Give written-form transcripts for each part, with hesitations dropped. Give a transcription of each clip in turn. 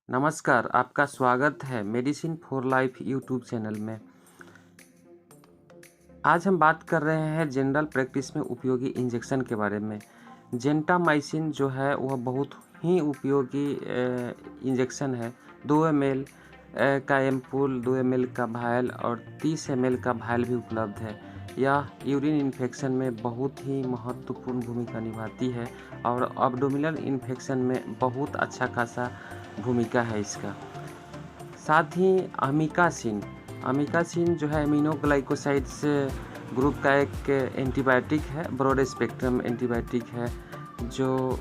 नमस्कार, आपका स्वागत है medicine for life YouTube channel में। आज हम बात कर रहे हैं जनरल प्रैक्टिस में उपयोगी इंजेक्शन के बारे में। जेंटामाइसिन जो है वह बहुत ही उपयोगी इंजेक्शन है। 2 ml का एम्पूल, 2 ml का भायल और 30 ml का भायल भी उपलब्ध है। यह यूरिन इन्फेक्शन में बहुत ही महत्वपूर्ण भूमिका निभाती है और एब्डोमिनल इन्फेक्शन में बहुत अच्छा खासा भूमिका है इसका। साथ ही अमीकासिन जो है एमिनोग्लाइकोसाइड्स ग्रुप का एक एंटीबायोटिक है, ब्रॉड स्पेक्ट्रम एंटीबायोटिक है जो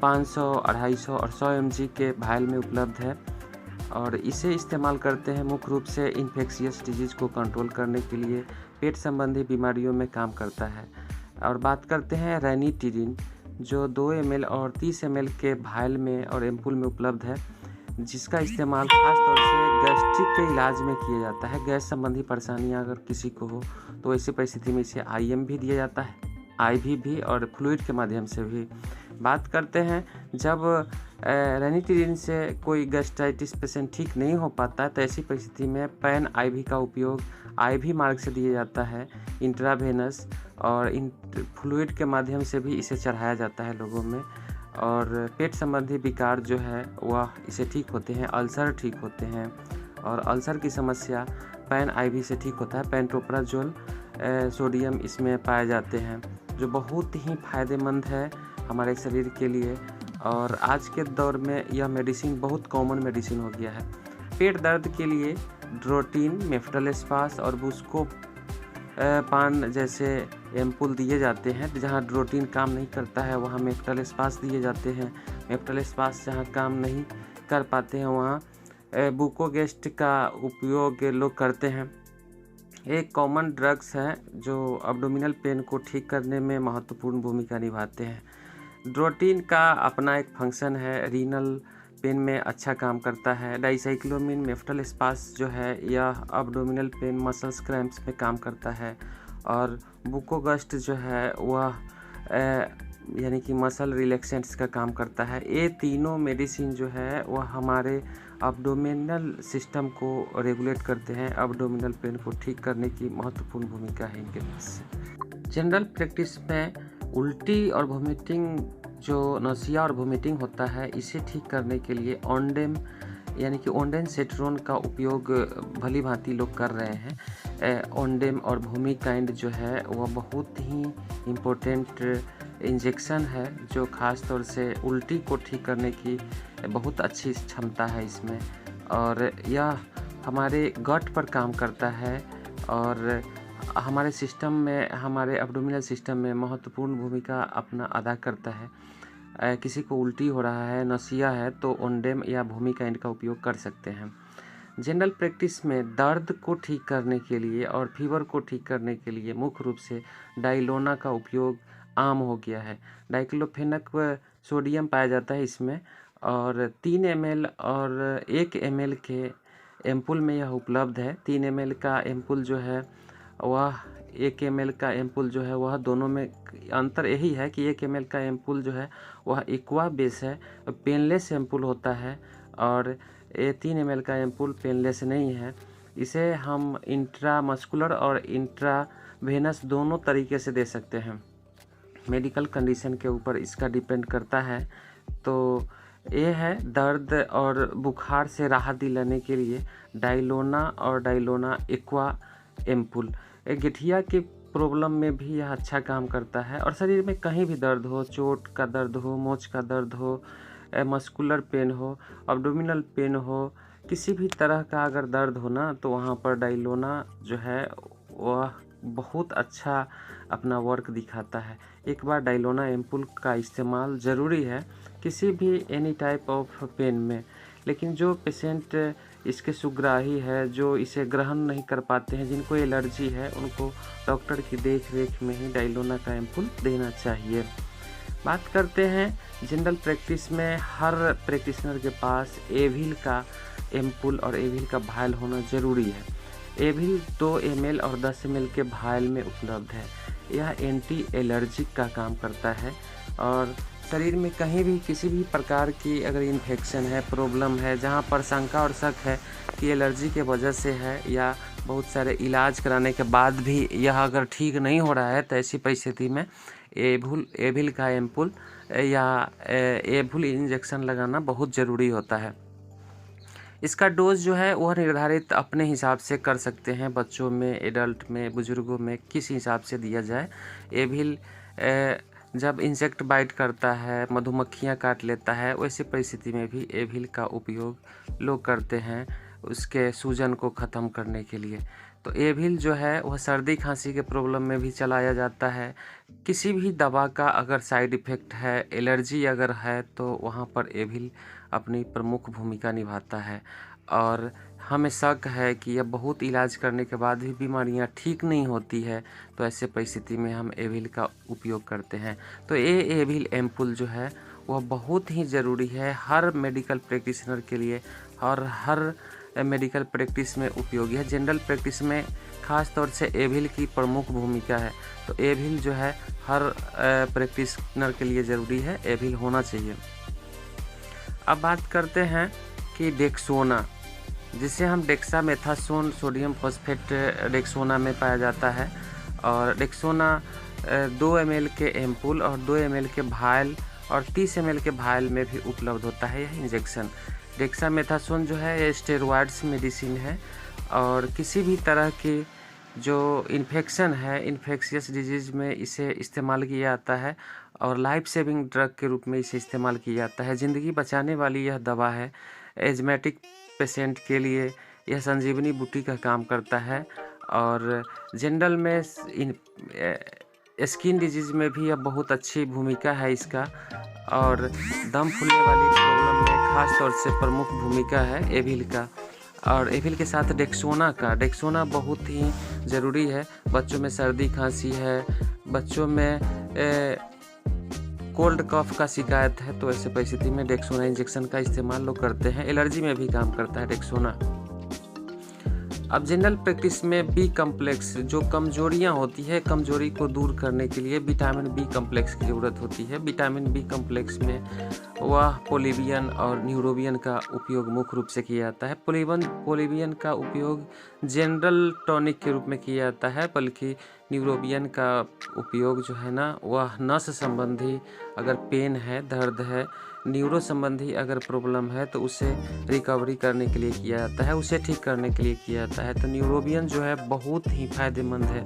500, 250 और 100 mg के भायल में उपलब्ध है और इसे इस्तेमाल करते हैं मुख्य रूप से इन्फेक्शियस डिजीज़ को कंट्रोल करने के लिए। पेट संबंधी बीमारियों में काम करता है। और बात करते हैं रेनिटिरिन जो 2 ml और 30 ml के भायल में और एम्पूल में उपलब्ध है, जिसका इस्तेमाल खास तौर से गैस्ट्रिक के इलाज में किया जाता है। गैस संबंधी परेशानियां अगर किसी को हो तो ऐसी परिस्थिति में इसे IM भी दिया जाता है, IV भी और फ्लूइड के माध्यम से भी। बात करते हैं जब रेनिटिरिन से कोई गैस्ट्राइटिस पेशेंट ठीक नहीं हो पाता है तो ऐसी परिस्थिति में पैन IV का उपयोग IV मार्ग से दिया जाता है, इंट्रावेनस और फ्लूइड के माध्यम से भी इसे चढ़ाया जाता है लोगों में। और पेट संबंधी विकार जो है वह इसे ठीक होते हैं, अल्सर ठीक होते हैं और अल्सर की समस्या पैन IV से ठीक होता है। पेंटोप्राजोल सोडियम इसमें पाए जाते हैं जो बहुत ही फायदेमंद है हमारे शरीर के लिए और आज के दौर में यह मेडिसिन बहुत कॉमन मेडिसिन हो गया है। पेट दर्द के लिए ड्रोटिन, मेफ्टल-स्पास और बुस्कोपान जैसे एम्पूल दिए जाते हैं। जहां ड्रोटिन काम नहीं करता है वहां मेफ्टल-स्पास दिए जाते हैं। मेफ्टल-स्पास जहां काम नहीं कर पाते हैं वहां बुकोगेस्ट का उपयोग लोग करते हैं। एक कॉमन ड्रग्स हैं जो एब्डोमिनल पेन को ठीक करने में महत्वपूर्ण भूमिका निभाते हैं। ड्रोटिन का अपना एक फंक्शन है, रीनल पेन में अच्छा काम करता है। डाइसाइक्लोमिन मेफ्टल-स्पास जो है यह एब्डोमिनल पेन, मसल्स क्रैम्प्स में काम करता है और बुकोगस्ट जो है वह यानी कि मसल रिलैक्सेंट्स का काम करता है। ये तीनों मेडिसिन जो है वह हमारे एब्डोमिनल सिस्टम को रेगुलेट करते हैं। एब्डोमिनल पेन को ठीक करने की महत्वपूर्ण भूमिका है इनके पास। जनरल प्रैक्टिस में उल्टी और वोमिटिंग, जो नौसिया और वोमिटिंग होता है, इसे ठीक करने के लिए ओंडेम यानी कि ओंडेनसेट्रोन का उपयोग भली भांति लोग कर रहे हैं। ओंडेम और वोमिकाइंड जो है वह बहुत ही इम्पोर्टेंट इंजेक्शन है जो ख़ास तौर से उल्टी को ठीक करने की बहुत अच्छी क्षमता है इसमें और यह हमारे गट पर काम करता है और हमारे सिस्टम में, हमारे एब्डोमिनल सिस्टम में महत्वपूर्ण भूमिका अपना अदा करता है। किसी को उल्टी हो रहा है, नौसिया है तो ओंडेम या वोमिकाइंड का उपयोग कर सकते हैं। जनरल प्रैक्टिस में दर्द को ठीक करने के लिए और फीवर को ठीक करने के लिए मुख्य रूप से डाइलोना का उपयोग आम हो गया है। डाइक्लोफेनक सोडियम पाया जाता है इसमें और 3 ml और 1 ml के एम्पूल में यह उपलब्ध है। 3 ml का एम्पूल जो है वह 1 ml का एम्पूल जो है वह दोनों में अंतर यही है कि 1 ml का एम्पूल जो है वह एक्वा बेस है, पेनलेस एम्पूल होता है और ये 3 ml का एम्पूल पेनलेस नहीं है। इसे हम इंट्रामस्कुलर और इंट्रावेनस दोनों तरीके से दे सकते हैं। मेडिकल कंडीशन के ऊपर इसका डिपेंड करता है। तो ये है दर्द और बुखार से राहत दिलाने के लिए डाइलोना और डाइलोना एक्वा एम्पूल। गठिया की प्रॉब्लम में भी यह अच्छा काम करता है और शरीर में कहीं भी दर्द हो, चोट का दर्द हो, मोच का दर्द हो, मस्कुलर पेन हो, एब्डोमिनल पेन हो, किसी भी तरह का अगर दर्द हो ना तो वहाँ पर डाइलोना जो है वह बहुत अच्छा अपना वर्क दिखाता है। एक बार डाइलोना एम्पूल का इस्तेमाल ज़रूरी है किसी भी एनी टाइप ऑफ पेन में, लेकिन जो पेशेंट इसके सुग्राही है, जो इसे ग्रहण नहीं कर पाते हैं, जिनको एलर्जी है, उनको डॉक्टर की देख रेख में ही डाइलोना का एम्पूल देना चाहिए। बात करते हैं जनरल प्रैक्टिस में हर प्रैक्टिशनर के पास एविल का एम्पूल और एविल का भायल होना ज़रूरी है। एविल 2 ml और 10 ml के भायल में उपलब्ध है। यह एंटी एलर्जिक का काम करता है और शरीर में कहीं भी किसी भी प्रकार की अगर इन्फेक्शन है, प्रॉब्लम है, जहाँ पर शंका और शक है कि एलर्जी के वजह से है या बहुत सारे इलाज कराने के बाद भी यह अगर ठीक नहीं हो रहा है, तो ऐसी परिस्थिति में एविल का एम्पुल या एविल इंजेक्शन लगाना बहुत ज़रूरी होता है। इसका डोज जो है वह निर्धारित अपने हिसाब से कर सकते हैं, बच्चों में, एडल्ट में, बुजुर्गों में किस हिसाब से दिया जाए। एविल जब इंसेक्ट बाइट करता है, मधुमक्खियाँ काट लेता है, वैसी परिस्थिति में भी एविल का उपयोग लोग करते हैं उसके सूजन को ख़त्म करने के लिए। तो एविल जो है वह सर्दी खांसी के प्रॉब्लम में भी चलाया जाता है। किसी भी दवा का अगर साइड इफ़ेक्ट है, एलर्जी अगर है, तो वहाँ पर एविल अपनी प्रमुख भूमिका निभाता है। और हमें शक है कि यह बहुत इलाज करने के बाद भी बीमारियां ठीक नहीं होती है, तो ऐसे परिस्थिति में हम एविल का उपयोग करते हैं। तो ये एविल एम्पुल जो है वह बहुत ही ज़रूरी है हर मेडिकल प्रैक्टिशनर के लिए, और हर मेडिकल प्रैक्टिस में उपयोगी है। जनरल प्रैक्टिस में ख़ास तौर से एविल की प्रमुख भूमिका है। तो एविल जो है हर प्रैक्टिशनर के लिए ज़रूरी है, एविल होना चाहिए। अब बात करते हैं कि डेक्सोना, जिसे हम डेक्सामेथासोन सोडियम फॉस्फेट डेक्सोना में पाया जाता है। और डेक्सोना 2 ml के एम्पुल और 2 ml के भायल और 30 ml के भायल में भी उपलब्ध होता है यह इंजेक्शन। डेक्सामेथासोन जो है ये स्टेरॉइड्स मेडिसिन है, और किसी भी तरह की जो इन्फेक्शन है, इन्फेक्शियस डिजीज़ में इसे इस्तेमाल किया जाता है, और लाइफ सेविंग ड्रग के रूप में इसे इस्तेमाल किया जाता है। ज़िंदगी बचाने वाली यह दवा है। एजमेटिक पेशेंट के लिए यह संजीवनी बूटी का काम करता है, और जनरल में स्किन डिजीज़ में भी यह बहुत अच्छी भूमिका है इसका, और दम फूलने वाली प्रॉब्लम में ख़ास तौर से प्रमुख भूमिका है एविल का। और एविल के साथ डेक्सोना बहुत ही ज़रूरी है। बच्चों में सर्दी खांसी है, बच्चों में कोल्ड कफ का शिकायत है, तो ऐसे परिस्थिति में डेक्सोना इंजेक्शन का इस्तेमाल लोग करते हैं। एलर्जी में भी काम करता है डेक्सोना। अब जनरल प्रैक्टिस में बी कम्प्लेक्स, जो कमजोरियां होती है, कमजोरी को दूर करने के लिए विटामिन बी कम्प्लेक्स की ज़रूरत होती है। विटामिन बी कम्प्लेक्स में वह पोलिवियन और न्यूरोबियन का उपयोग मुख्य रूप से किया जाता है। पोलिवियन का उपयोग जनरल टॉनिक के रूप में किया जाता है, बल्कि न्यूरोबियन का उपयोग जो है ना, वह नस संबंधी अगर पेन है, दर्द है, न्यूरो संबंधी अगर प्रॉब्लम है, तो उसे रिकवरी करने के लिए किया जाता है, उसे ठीक करने के लिए किया जाता है। तो न्यूरोबियन जो है बहुत ही फायदेमंद है।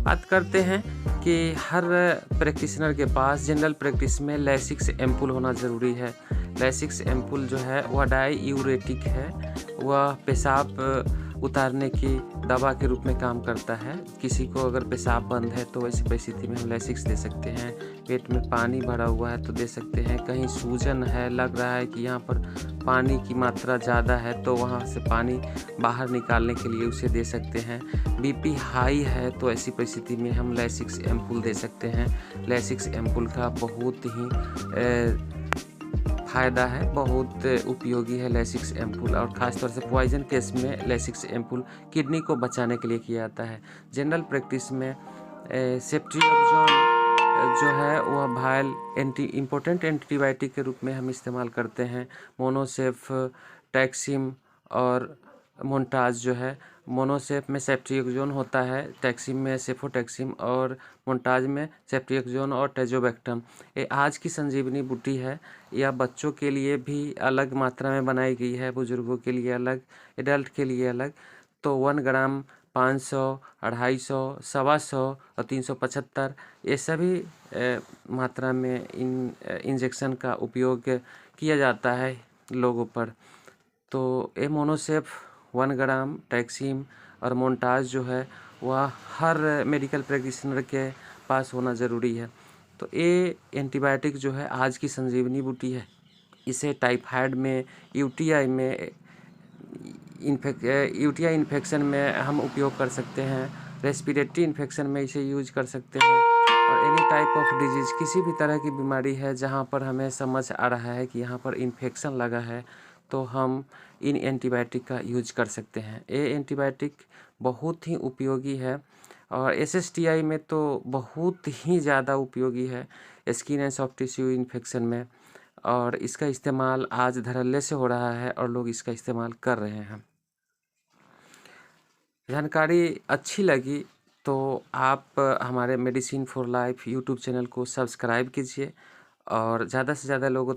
बात करते हैं कि हर प्रैक्टिशनर के पास जनरल प्रैक्टिस में लैसिक्स एम्पुल होना ज़रूरी है। लैसिक्स एम्पुल जो है वह डाईयूरेटिक है, वह पेशाब उतारने की दवा के रूप में काम करता है। किसी को अगर पेशाब बंद है तो ऐसी परिस्थिति में हम लैसिक्स दे सकते हैं। पेट में पानी भरा हुआ है तो दे सकते हैं। कहीं सूजन है, लग रहा है कि यहाँ पर पानी की मात्रा ज़्यादा है, तो वहाँ से पानी बाहर निकालने के लिए उसे दे सकते हैं। बीपी हाई है तो ऐसी परिस्थिति में हम लैसिक्स एम्पुल दे सकते हैं। लैसिक्स एम्पुल का बहुत ही फ़ायदा है, बहुत उपयोगी है लैसिक्स एम्पुल, और ख़ासतौर से पॉइजन केस में लैसिक्स एम्पुल किडनी को बचाने के लिए किया जाता है। जनरल प्रैक्टिस में सेफ्ट्रियाक्सोन जो है वह भायल इम्पोर्टेंट एंटीबायोटिक के रूप में हम इस्तेमाल करते हैं। मोनोसेफ, टैक्सिम और मोन्टाज जो है, मोनोसेफ में सेफ्ट्रियाक्सोन होता है, टैक्सिम में सेफोटैक्सिम, और मोन्टाज में सेफ्ट्रियाक्सोन और टेजोबैक्टम। ये आज की संजीवनी बूटी है। यह बच्चों के लिए भी अलग मात्रा में बनाई गई है, बुजुर्गों के लिए अलग, एडल्ट के लिए अलग। तो 1 ग्राम 500, 250, 125 और 375 ये सभी मात्रा में इन इंजेक्शन का उपयोग किया जाता है लोगों पर। तो ये मोनोसेफ, 1 ग्राम, टैक्सिम और मोन्टाज जो है वह हर मेडिकल प्रैक्टिशनर के पास होना ज़रूरी है। तो ये एंटीबायोटिक जो है आज की संजीवनी बूटी है। इसे टाइफाइड में, यूटीआई में, यूटीआई इन्फेक्शन में हम उपयोग कर सकते हैं। रेस्पिरेटरी इन्फेक्शन में इसे यूज कर सकते हैं। और एनी टाइप ऑफ डिजीज़, किसी भी तरह की बीमारी है जहाँ पर हमें समझ आ रहा है कि यहाँ पर इन्फेक्शन लगा है, तो हम इन एंटीबायोटिक का यूज कर सकते हैं। ये एंटीबायोटिक बहुत ही उपयोगी है, और एसएसटीआई में तो बहुत ही ज़्यादा उपयोगी है। Skin and soft tissue infection में, और इसका इस्तेमाल आज धड़ल्ले से हो रहा है और लोग इसका इस्तेमाल कर रहे हैं। जानकारी अच्छी लगी तो आप हमारे medicine for life YouTube channel को सब्सक्राइब कीजिए और ज़्यादा से ज़्यादा लोगों